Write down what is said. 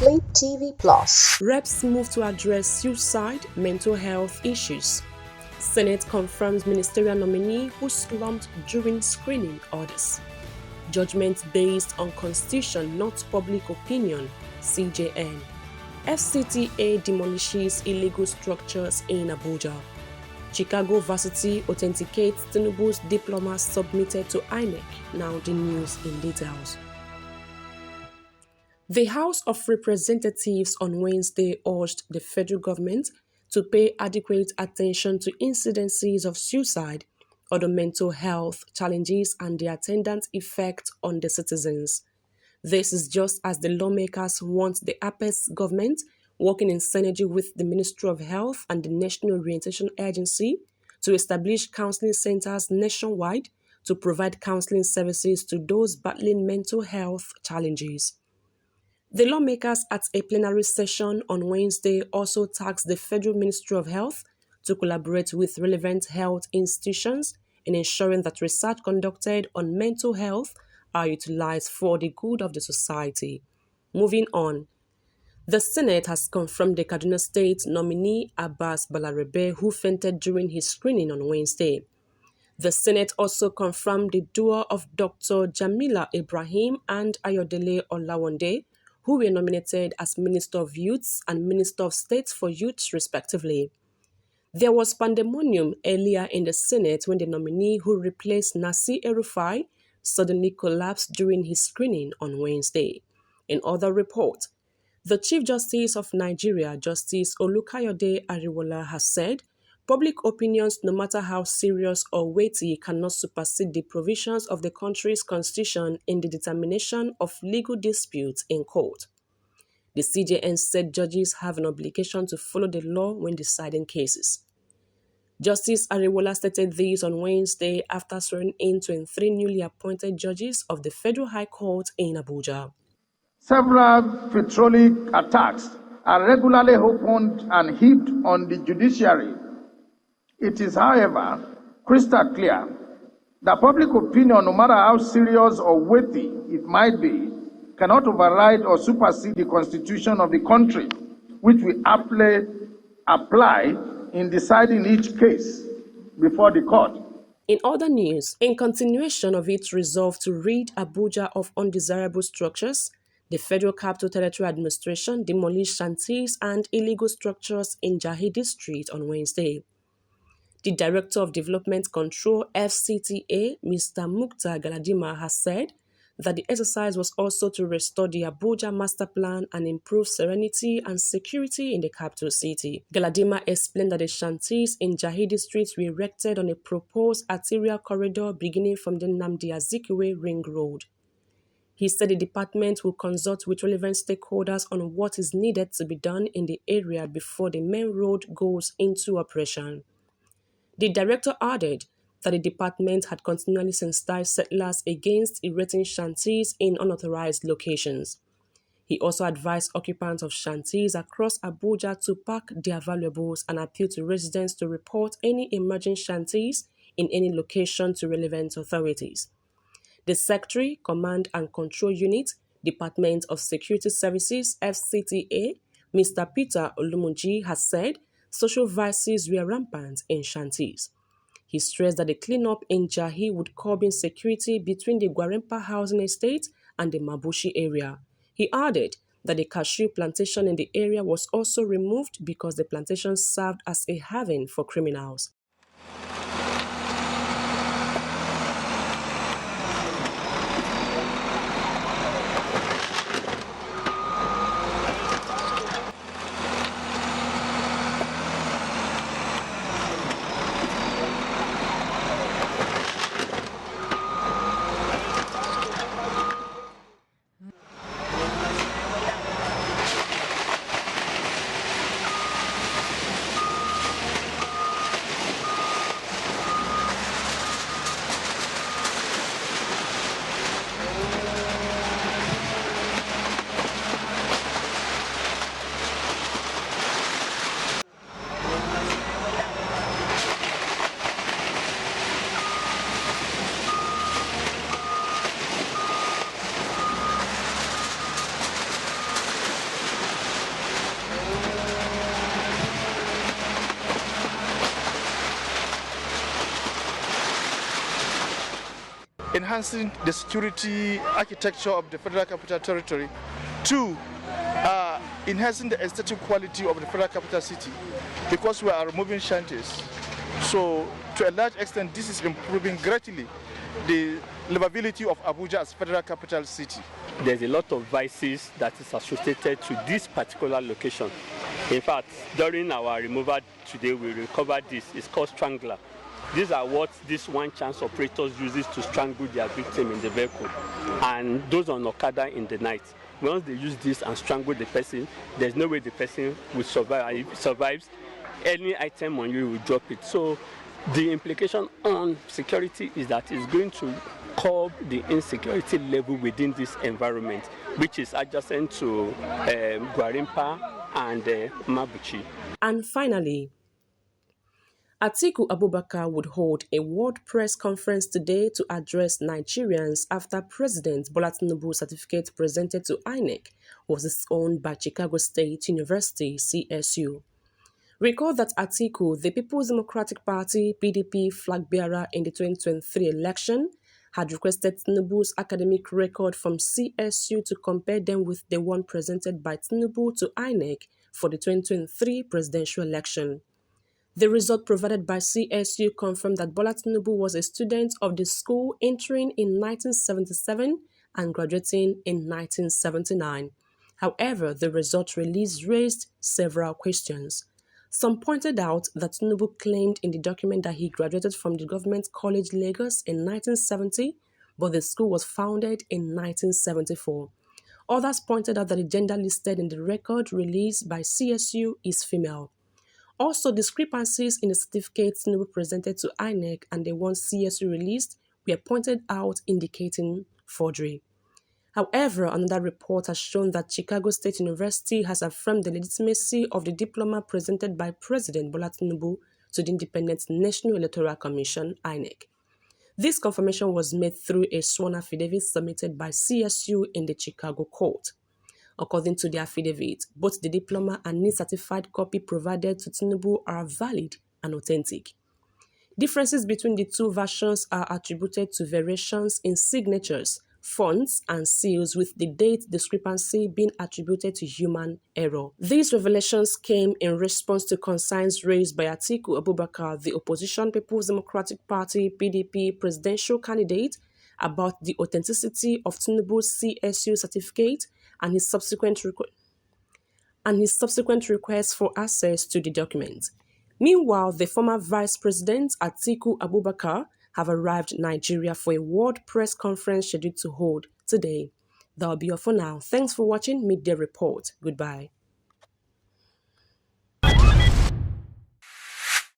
Flip TV Plus. Reps move to address suicide, mental health issues. Senate confirms ministerial nominee who slumped during screening orders. Judgment based on constitution, not public opinion, CJN. FCTA demolishes illegal structures in Abuja. Chicago Varsity authenticates Tinubu's diploma submitted to INEC. Now the news in details. The House of Representatives on Wednesday urged the federal government to pay adequate attention to incidences of suicide, other mental health challenges, and their attendant effect on the citizens. This is just as the lawmakers want the APES government, working in synergy with the Ministry of Health and the National Orientation Agency, to establish counseling centers nationwide to provide counseling services to those battling mental health challenges. The lawmakers at a plenary session on Wednesday also tasked the Federal Ministry of Health to collaborate with relevant health institutions in ensuring that research conducted on mental health are utilized for the good of the society. Moving on, the Senate has confirmed the Kaduna State nominee Abbas Balarabe, who fainted during his screening on Wednesday. The Senate also confirmed the duo of Dr. Jamila Ibrahim and Ayodele Olawande, who were nominated as Minister of Youth and Minister of State for Youth, respectively. There was pandemonium earlier in the Senate when the nominee who replaced Nasir El-Rufai suddenly collapsed during his screening on Wednesday. In other reports, the Chief Justice of Nigeria, Justice Olukayode Ariwola, has said public opinions, no matter how serious or weighty, cannot supersede the provisions of the country's constitution in the determination of legal disputes in court. The CJN said judges have an obligation to follow the law when deciding cases. Justice Ariwola stated this on Wednesday after swearing in 23 newly appointed judges of the Federal High Court in Abuja. Several vitriolic attacks are regularly opened and heaped on the judiciary. It is, however, crystal clear that public opinion, no matter how serious or weighty it might be, cannot override or supersede the Constitution of the country, which we aptly apply in deciding each case before the court. In other news, in continuation of its resolve to rid Abuja of undesirable structures, the Federal Capital Territory Administration demolished shanties and illegal structures in Jahi District on Wednesday. The Director of Development Control, FCTA, Mr. Mukhtar Galadima, has said that the exercise was also to restore the Abuja Master Plan and improve serenity and security in the capital city. Galadima explained that the shanties in Jahi District were erected on a proposed arterial corridor beginning from the Nnamdi Azikiwe Ring Road. He said the department will consult with relevant stakeholders on what is needed to be done in the area before the main road goes into operation. The director added that the department had continually sensitized settlers against erecting shanties in unauthorized locations. He also advised occupants of shanties across Abuja to pack their valuables and appealed to residents to report any emerging shanties in any location to relevant authorities. The Secretary, Command and Control Unit, Department of Security Services, FCTA, Mr. Peter Olumuji, has said social vices were rampant in shanties. He stressed that the cleanup in Jahi would curb insecurity between the Gwarempa housing estate and the Mabushi area. He added that the cashew plantation in the area was also removed because the plantation served as a haven for criminals. enhancing the security architecture of the Federal Capital Territory. Two, enhancing the aesthetic quality of the Federal Capital City, because we are removing shanties. So to a large extent, this is improving greatly the livability of Abuja as Federal Capital City. There's a lot of vices that is associated to this particular location. In fact, during our removal today, we recovered this. It's called strangler. These are what these one-chance operators uses to strangle their victim in the vehicle, and those on Okada in the night. Once they use this and strangle the person, there's no way the person will survive. And if he survives, any item on you will drop it. So the implication on security is that it's going to curb the insecurity level within this environment, which is adjacent to Gwarimpa and Mabuchi. And finally, Atiku Abubakar would hold a world press conference today to address Nigerians after President Bola Tinubu's certificate presented to INEC was disowned by Chicago State University, CSU. Recall that Atiku, the People's Democratic Party (PDP) flag bearer in the 2023 election, had requested Tinubu's academic record from CSU to compare them with the one presented by Tinubu to INEC for the 2023 presidential election. The result provided by CSU confirmed that Bola Tinubu was a student of the school entering in 1977 and graduating in 1979. However, the result released raised several questions. Some pointed out that Tinubu claimed in the document that he graduated from the Government College Lagos in 1970, but the school was founded in 1974. Others pointed out that the gender listed in the record released by CSU is female. Also, discrepancies in the certificates Tinubu presented to INEC and the one CSU released were pointed out, indicating forgery. However, another report has shown that Chicago State University has affirmed the legitimacy of the diploma presented by President Bola Tinubu to the Independent National Electoral Commission, INEC. This confirmation was made through a sworn affidavit submitted by CSU in the Chicago court. According to the affidavit, both the diploma and its certified copy provided to Tinubu are valid and authentic. Differences between the two versions are attributed to variations in signatures, fonts, and seals, with the date discrepancy being attributed to human error. These revelations came in response to concerns raised by Atiku Abubakar, the opposition People's Democratic Party (PDP) presidential candidate, about the authenticity of Tinubu's CSU certificate and his subsequent request for access to the document. Meanwhile, the former Vice President Atiku Abubakar have arrived in Nigeria for a world press conference scheduled to hold today. That'll be all for now. Thanks for watching Midday Report. Goodbye.